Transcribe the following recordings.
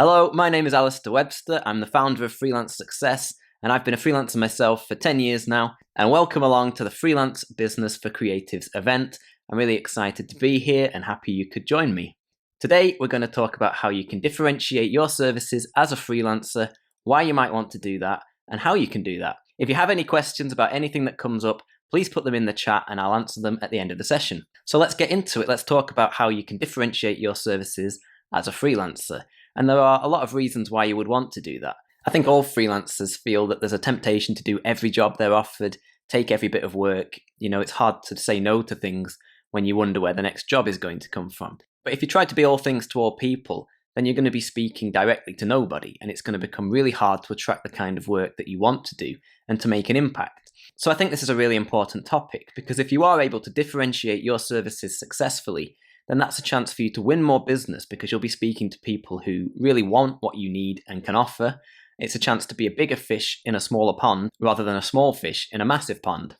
Hello, my name is Alistair Webster. I'm the founder of Freelance Success, and I've been a freelancer myself for 10 years now. And welcome along to the Freelance Business for Creatives event. I'm really excited to be here and happy you could join me. Today, we're going to talk about how you can differentiate your services as a freelancer, why you might want to do that, and how you can do that. If you have any questions about anything that comes up, please put them in the chat and I'll answer them at the end of the session. So let's get into it. Let's talk about how you can differentiate your services as a freelancer. And there are a lot of reasons why you would want to do that. I think all freelancers feel that there's a temptation to do every job they're offered, take every bit of work. It's hard to say no to things when you wonder where the next job is going to come from. But if you try to be all things to all people, then you're going to be speaking directly to nobody, and it's going to become really hard to attract the kind of work that you want to do and to make an impact. So I think this is a really important topic, because if you are able to differentiate your services successfully, then that's a chance for you to win more business because you'll be speaking to people who really want what you need and can offer. It's a chance to be a bigger fish in a smaller pond rather than a small fish in a massive pond.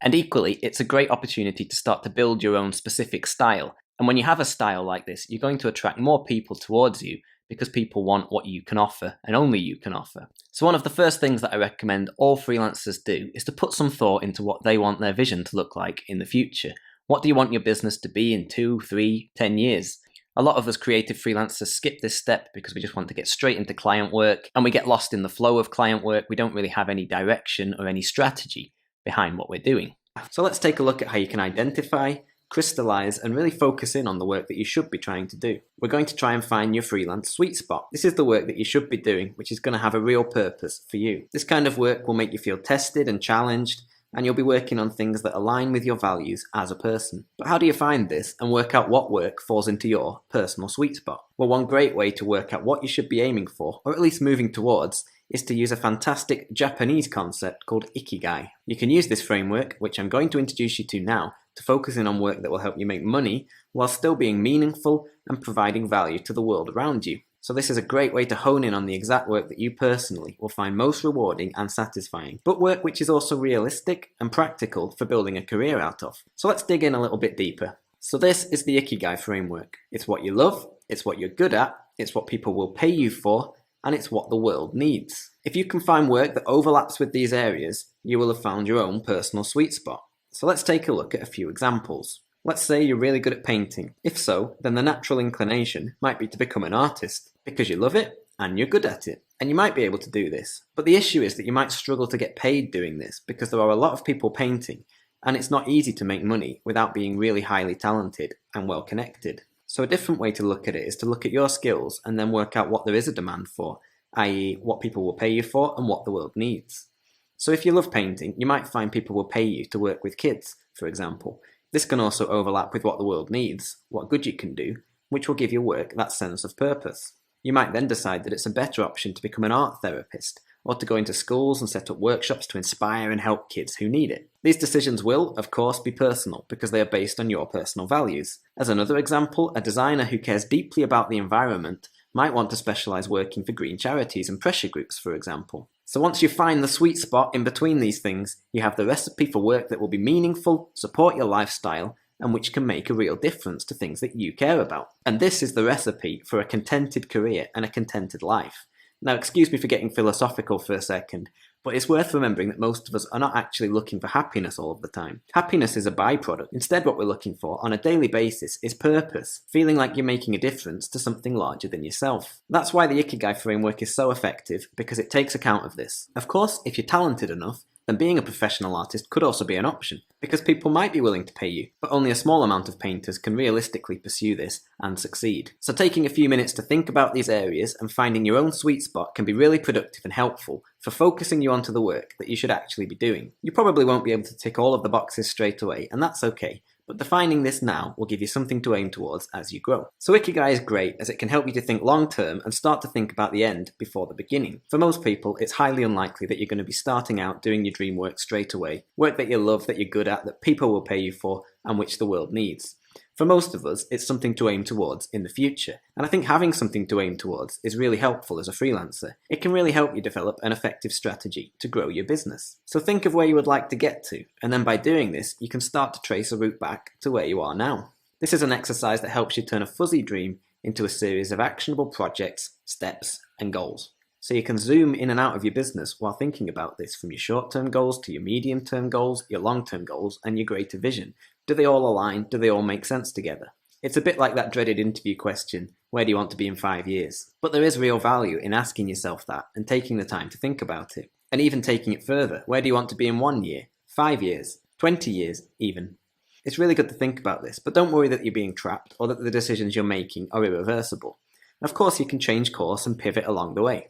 And equally, it's a great opportunity to start to build your own specific style. And when you have a style like this, you're going to attract more people towards you because people want what you can offer and only you can offer. So one of the first things that I recommend all freelancers do is to put some thought into what they want their vision to look like in the future. What do you want your business to be in 2, 3, 10 years? A lot of us creative freelancers skip this step because we just want to get straight into client work and we get lost in the flow of client work. We don't really have any direction or any strategy behind what we're doing. So let's take a look at how you can identify, crystallize, and really focus in on the work that you should be trying to do. We're going to try and find your freelance sweet spot. This is the work that you should be doing, which is going to have a real purpose for you. This kind of work will make you feel tested and challenged, and you'll be working on things that align with your values as a person. But how do you find this and work out what work falls into your personal sweet spot? Well, one great way to work out what you should be aiming for, or at least moving towards, is to use a fantastic Japanese concept called Ikigai. You can use this framework, which I'm going to introduce you to now, to focus in on work that will help you make money while still being meaningful and providing value to the world around you. So this is a great way to hone in on the exact work that you personally will find most rewarding and satisfying, but work which is also realistic and practical for building a career out of. So let's dig in a little bit deeper. So this is the Ikigai framework. It's what you love, it's what you're good at, it's what people will pay you for, and it's what the world needs. If you can find work that overlaps with these areas, you will have found your own personal sweet spot. So let's take a look at a few examples. Let's say you're really good at painting. If so, then the natural inclination might be to become an artist because you love it and you're good at it. And you might be able to do this. But the issue is that you might struggle to get paid doing this because there are a lot of people painting and it's not easy to make money without being really highly talented and well connected. So a different way to look at it is to look at your skills and then work out what there is a demand for, i.e. what people will pay you for and what the world needs. So if you love painting, you might find people will pay you to work with kids, for example. This can also overlap with what the world needs, what good you can do, which will give your work that sense of purpose. You might then decide that it's a better option to become an art therapist, or to go into schools and set up workshops to inspire and help kids who need it. These decisions will, of course, be personal because they are based on your personal values. As another example, a designer who cares deeply about the environment might want to specialise working for green charities and pressure groups, for example. So once you find the sweet spot in between these things, you have the recipe for work that will be meaningful, support your lifestyle, and which can make a real difference to things that you care about. And this is the recipe for a contented career and a contented life. Now, excuse me for getting philosophical for a second, but it's worth remembering that most of us are not actually looking for happiness all of the time. Happiness is a byproduct. Instead, what we're looking for on a daily basis is purpose, feeling like you're making a difference to something larger than yourself. That's why the Ikigai framework is so effective, because it takes account of this. Of course, if you're talented enough, then being a professional artist could also be an option, because people might be willing to pay you, but only a small amount of painters can realistically pursue this and succeed. So taking a few minutes to think about these areas and finding your own sweet spot can be really productive and helpful for focusing you onto the work that you should actually be doing. You probably won't be able to tick all of the boxes straight away, and that's okay. But defining this now will give you something to aim towards as you grow. So Ikigai is great as it can help you to think long term and start to think about the end before the beginning. For most people, it's highly unlikely that you're going to be starting out doing your dream work straight away, work that you love, that you're good at, that people will pay you for, and which the world needs. For most of us, it's something to aim towards in the future. And I think having something to aim towards is really helpful as a freelancer. It can really help you develop an effective strategy to grow your business. So think of where you would like to get to, and then by doing this, you can start to trace a route back to where you are now. This is an exercise that helps you turn a fuzzy dream into a series of actionable projects, steps, and goals. So you can zoom in and out of your business while thinking about this, from your short-term goals to your medium-term goals, your long-term goals, and your greater vision. Do they all align? Do they all make sense together? It's a bit like that dreaded interview question, where do you want to be in 5 years? But there is real value in asking yourself that and taking the time to think about it. And even taking it further, where do you want to be in 1 year, 5 years, 20 years even? It's really good to think about this, but don't worry that you're being trapped or that the decisions you're making are irreversible. Of course, you can change course and pivot along the way.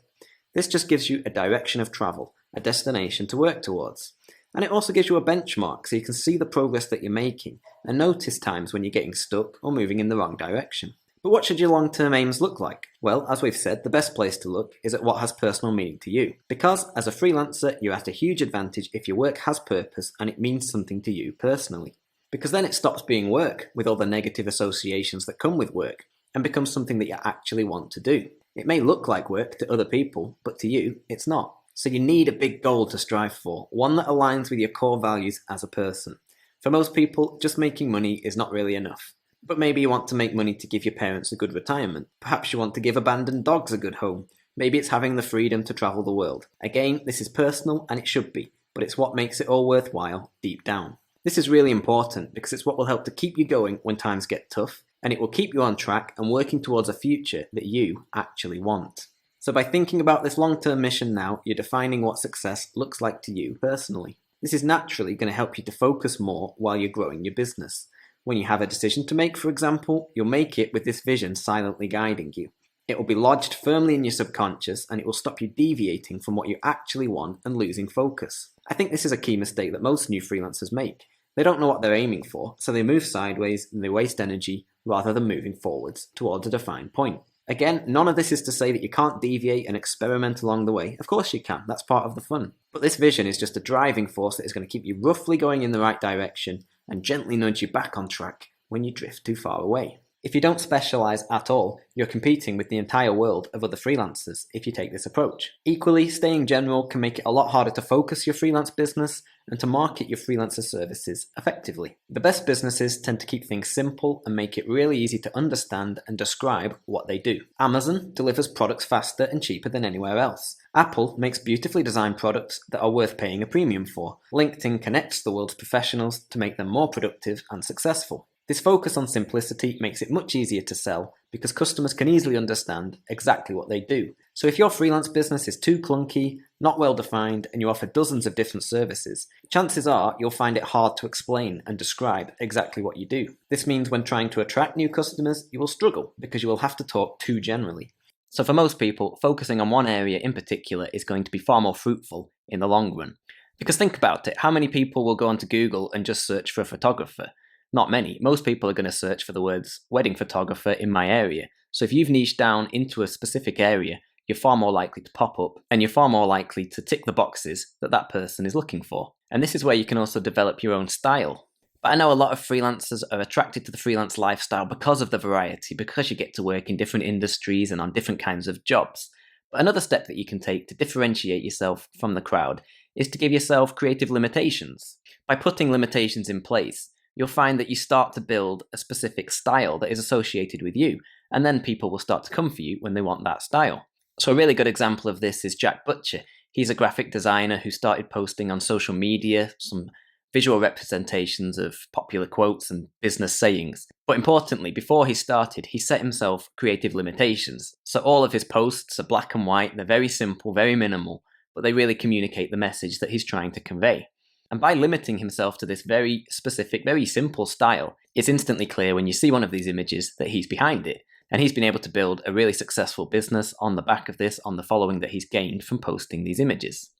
This just gives you a direction of travel, a destination to work towards. And it also gives you a benchmark so you can see the progress that you're making and notice times when you're getting stuck or moving in the wrong direction. But what should your long-term aims look like? Well, as we've said, the best place to look is at what has personal meaning to you. Because as a freelancer, you're at a huge advantage if your work has purpose and it means something to you personally. Because then it stops being work with all the negative associations that come with work and becomes something that you actually want to do. It may look like work to other people, but to you, it's not. So you need a big goal to strive for, one that aligns with your core values as a person. For most people, just making money is not really enough. But maybe you want to make money to give your parents a good retirement. Perhaps you want to give abandoned dogs a good home. Maybe it's having the freedom to travel the world. Again, this is personal and it should be, but it's what makes it all worthwhile deep down. This is really important because it's what will help to keep you going when times get tough, and it will keep you on track and working towards a future that you actually want. So by thinking about this long-term mission now, you're defining what success looks like to you personally. This is naturally going to help you to focus more while you're growing your business. When you have a decision to make, for example, you'll make it with this vision silently guiding you. It will be lodged firmly in your subconscious and it will stop you deviating from what you actually want and losing focus. I think this is a key mistake that most new freelancers make. They don't know what they're aiming for, so they move sideways and they waste energy rather than moving forwards towards a defined point. Again, none of this is to say that you can't deviate and experiment along the way. Of course you can, that's part of the fun. But this vision is just a driving force that is going to keep you roughly going in the right direction and gently nudge you back on track when you drift too far away. If you don't specialize at all, you're competing with the entire world of other freelancers if you take this approach. Equally, staying general can make it a lot harder to focus your freelance business and to market your freelancer services effectively. The best businesses tend to keep things simple and make it really easy to understand and describe what they do. Amazon delivers products faster and cheaper than anywhere else. Apple makes beautifully designed products that are worth paying a premium for. LinkedIn connects the world's professionals to make them more productive and successful. This focus on simplicity makes it much easier to sell because customers can easily understand exactly what they do. So if your freelance business is too clunky, not well defined, and you offer dozens of different services, chances are you'll find it hard to explain and describe exactly what you do. This means when trying to attract new customers, you will struggle because you will have to talk too generally. So for most people, focusing on one area in particular is going to be far more fruitful in the long run. Because think about it, how many people will go onto Google and just search for a photographer? Not many. Most people are going to search for the words wedding photographer in my area. So if you've niched down into a specific area, you're far more likely to pop up and you're far more likely to tick the boxes that that person is looking for. And this is where you can also develop your own style. But I know a lot of freelancers are attracted to the freelance lifestyle because of the variety, because you get to work in different industries and on different kinds of jobs. But another step that you can take to differentiate yourself from the crowd is to give yourself creative limitations. By putting limitations in place, you'll find that you start to build a specific style that is associated with you, and then people will start to come for you when they want that style. So a really good example of this is Jack Butcher. He's a graphic designer who started posting on social media some visual representations of popular quotes and business sayings. But importantly, before he started, he set himself creative limitations. So all of his posts are black and white, they're very simple, very minimal, but they really communicate the message that he's trying to convey. And by limiting himself to this very specific, very simple style, it's instantly clear when you see one of these images that he's behind it. And he's been able to build a really successful business on the back of this, on the following that he's gained from posting these images.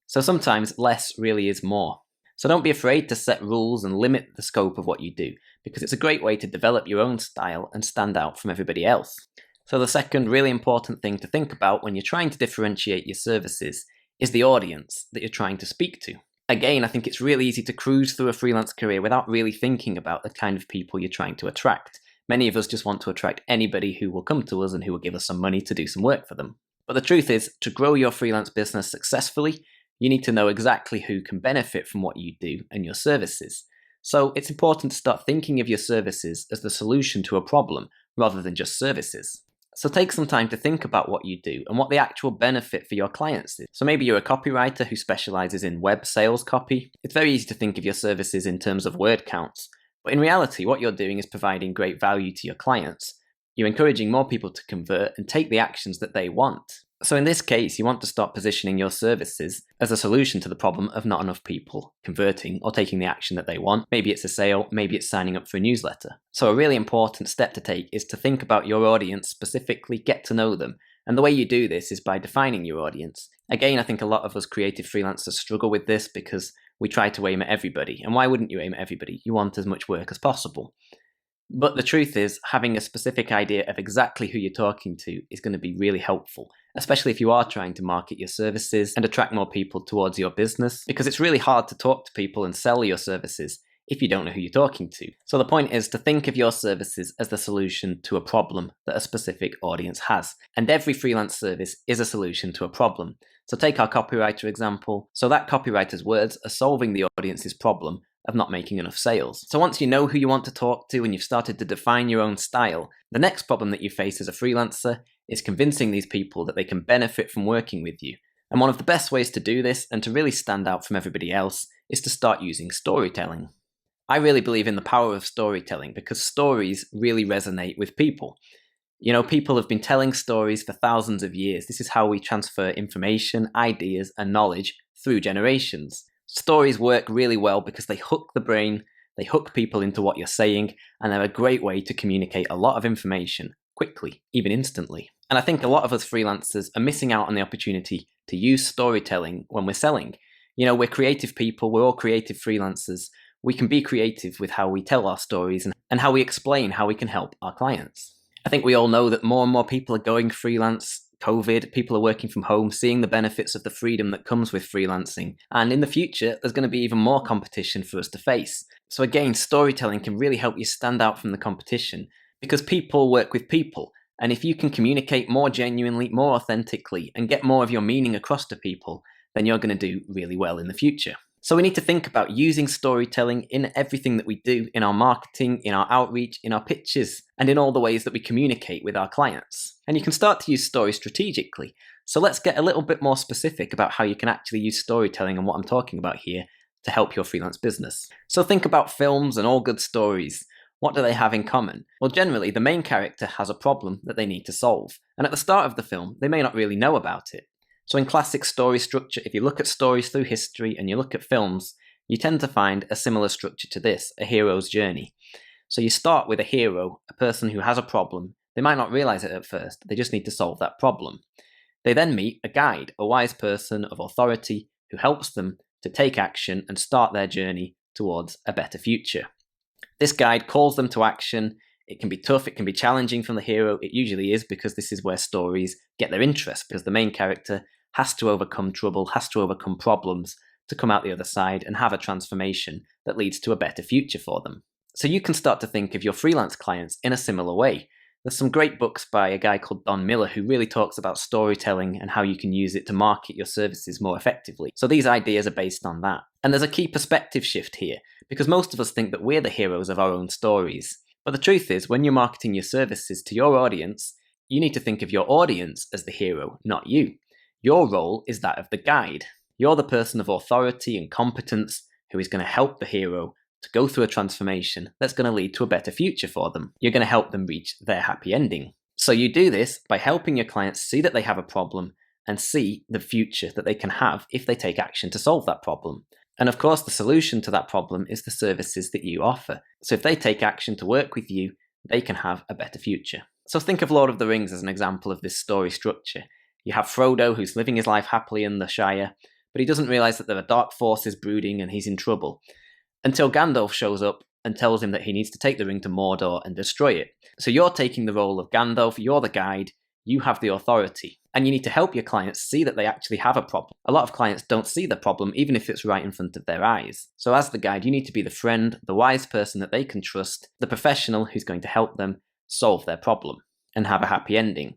So sometimes less really is more. So don't be afraid to set rules and limit the scope of what you do, because it's a great way to develop your own style and stand out from everybody else. So the second really important thing to think about when you're trying to differentiate your services is the audience that you're trying to speak to. Again, I think it's really easy to cruise through a freelance career without really thinking about the kind of people you're trying to attract. Many of us just want to attract anybody who will come to us and who will give us some money to do some work for them. But the truth is, to grow your freelance business successfully, you need to know exactly who can benefit from what you do and your services. So it's important to start thinking of your services as the solution to a problem rather than just services. So take some time to think about what you do and what the actual benefit for your clients is. So maybe you're a copywriter who specializes in web sales copy. It's very easy to think of your services in terms of word counts. But in reality, what you're doing is providing great value to your clients. You're encouraging more people to convert and take the actions that they want. So in this case, you want to start positioning your services as a solution to the problem of not enough people converting or taking the action that they want. Maybe it's a sale, maybe it's signing up for a newsletter. So a really important step to take is to think about your audience specifically, get to know them. And the way you do this is by defining your audience. Again, I think a lot of us creative freelancers struggle with this because we try to aim at everybody. And why wouldn't you aim at everybody? You want as much work as possible. But the truth is, having a specific idea of exactly who you're talking to is going to be really helpful, especially if you are trying to market your services and attract more people towards your business, because it's really hard to talk to people and sell your services if you don't know who you're talking to. So the point is to think of your services as the solution to a problem that a specific audience has. And every freelance service is a solution to a problem. So take our copywriter example. So that copywriter's words are solving the audience's problem of not making enough sales. So once you know who you want to talk to and you've started to define your own style, the next problem that you face as a freelancer is convincing these people that they can benefit from working with you. And one of the best ways to do this and to really stand out from everybody else is to start using storytelling. I really believe in the power of storytelling because stories really resonate with people. You know, people have been telling stories for thousands of years. This is how we transfer information, ideas, and knowledge through generations. Stories work really well because they hook the brain, they hook people into what you're saying, and they're a great way to communicate a lot of information quickly, even instantly. And I think a lot of us freelancers are missing out on the opportunity to use storytelling when we're selling. You know, we're creative people, we're all creative freelancers. We can be creative with how we tell our stories and how we explain how we can help our clients. I think we all know that more and more people are going freelance. COVID, people are working from home, seeing the benefits of the freedom that comes with freelancing. And in the future, there's going to be even more competition for us to face. So again, storytelling can really help you stand out from the competition because people work with people. And if you can communicate more genuinely, more authentically, and get more of your meaning across to people, then you're going to do really well in the future. So we need to think about using storytelling in everything that we do, in our marketing, in our outreach, in our pitches, and in all the ways that we communicate with our clients. And you can start to use stories strategically. So let's get a little bit more specific about how you can actually use storytelling and what I'm talking about here to help your freelance business. So think about films and all good stories. What do they have in common? Well, generally, the main character has a problem that they need to solve. And at the start of the film, they may not really know about it. So in classic story structure, if you look at stories through history and you look at films, you tend to find a similar structure to this, a hero's journey. So you start with a hero, a person who has a problem. They might not realize it at first, they just need to solve that problem. They then meet a guide, a wise person of authority who helps them to take action and start their journey towards a better future. This guide calls them to action. It can be tough, it can be challenging from the hero. It usually is because this is where stories get their interest, because the main character has to overcome trouble, has to overcome problems to come out the other side and have a transformation that leads to a better future for them. So you can start to think of your freelance clients in a similar way. There's some great books by a guy called Don Miller who really talks about storytelling and how you can use it to market your services more effectively. So these ideas are based on that. And there's a key perspective shift here, because most of us think that we're the heroes of our own stories. But the truth is, when you're marketing your services to your audience, you need to think of your audience as the hero, not you. Your role is that of the guide. You're the person of authority and competence who is going to help the hero to go through a transformation that's going to lead to a better future for them. You're going to help them reach their happy ending. So you do this by helping your clients see that they have a problem and see the future that they can have if they take action to solve that problem. And of course, the solution to that problem is the services that you offer. So if they take action to work with you, they can have a better future. So think of Lord of the Rings as an example of this story structure. You have Frodo, who's living his life happily in the Shire, but he doesn't realise that there are dark forces brooding and he's in trouble, until Gandalf shows up and tells him that he needs to take the ring to Mordor and destroy it. So you're taking the role of Gandalf, you're the guide, you have the authority, and you need to help your clients see that they actually have a problem. A lot of clients don't see the problem, even if it's right in front of their eyes. So as the guide, you need to be the friend, the wise person that they can trust, the professional who's going to help them solve their problem and have a happy ending.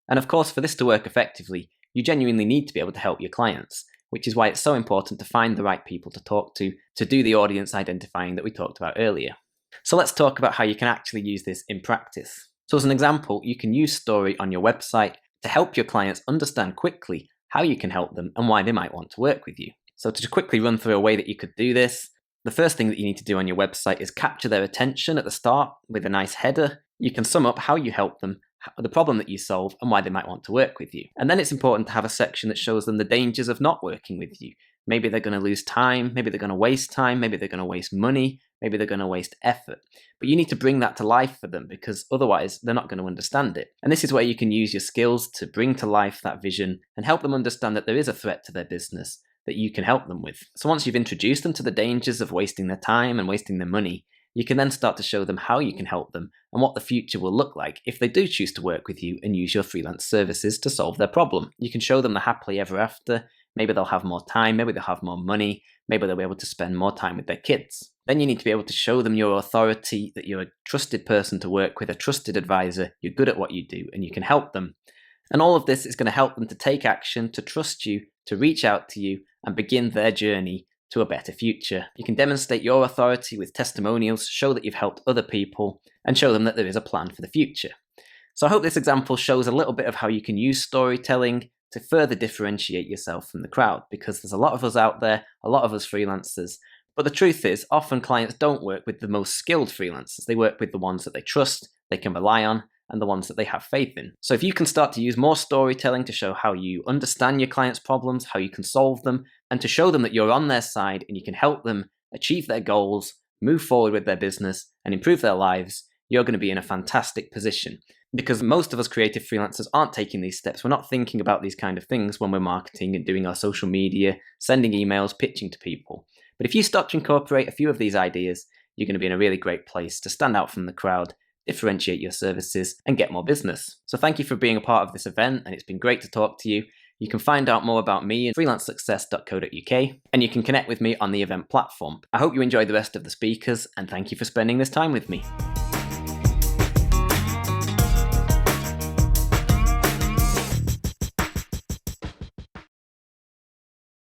And of course, for this to work effectively, you genuinely need to be able to help your clients. which is why it's so important to find the right people to talk to do the audience identifying that we talked about earlier. So let's talk about how you can actually use this in practice. So as an example, you can use story on your website to help your clients understand quickly how you can help them and why they might want to work with you. So to quickly run through a way that you could do this, the first thing that you need to do on your website is capture their attention at the start with a nice header. You can sum up how you help them, the problem that you solve, and why they might want to work with you. And then it's important to have a section that shows them the dangers of not working with you. Maybe they're going to lose time, maybe they're going to waste time, maybe they're going to waste money, maybe they're going to waste effort. But you need to bring that to life for them, because otherwise they're not going to understand it. And this is where you can use your skills to bring to life that vision and help them understand that there is a threat to their business that you can help them with. So once you've introduced them to the dangers of wasting their time and wasting their money, you can then start to show them how you can help them and what the future will look like if they do choose to work with you and use your freelance services to solve their problem. You can show them the happily ever after. Maybe they'll have more time, maybe they'll have more money, maybe they'll be able to spend more time with their kids. Then you need to be able to show them your authority, that you're a trusted person to work with, a trusted advisor, you're good at what you do, and you can help them. And all of this is going to help them to take action, to trust you, to reach out to you, and begin their journey to a better future. You can demonstrate your authority with testimonials, show that you've helped other people, and show them that there is a plan for the future. So I hope this example shows a little bit of how you can use storytelling to further differentiate yourself from the crowd, because there's a lot of us out there, a lot of us freelancers, but the truth is often clients don't work with the most skilled freelancers. They work with the ones that they trust, they can rely on, and the ones that they have faith in. So if you can start to use more storytelling to show how you understand your clients' problems, how you can solve them, and to show them that you're on their side and you can help them achieve their goals, move forward with their business, and improve their lives, you're going to be in a fantastic position. Because most of us creative freelancers aren't taking these steps. We're not thinking about these kind of things when we're marketing and doing our social media, sending emails, pitching to people. But if you start to incorporate a few of these ideas, you're going to be in a really great place to stand out from the crowd, differentiate your services, and get more business. So thank you for being a part of this event, and it's been great to talk to you. You can find out more about me at freelancesuccess.co.uk, and you can connect with me on the event platform. I hope you enjoyed the rest of the speakers, and thank you for spending this time with me.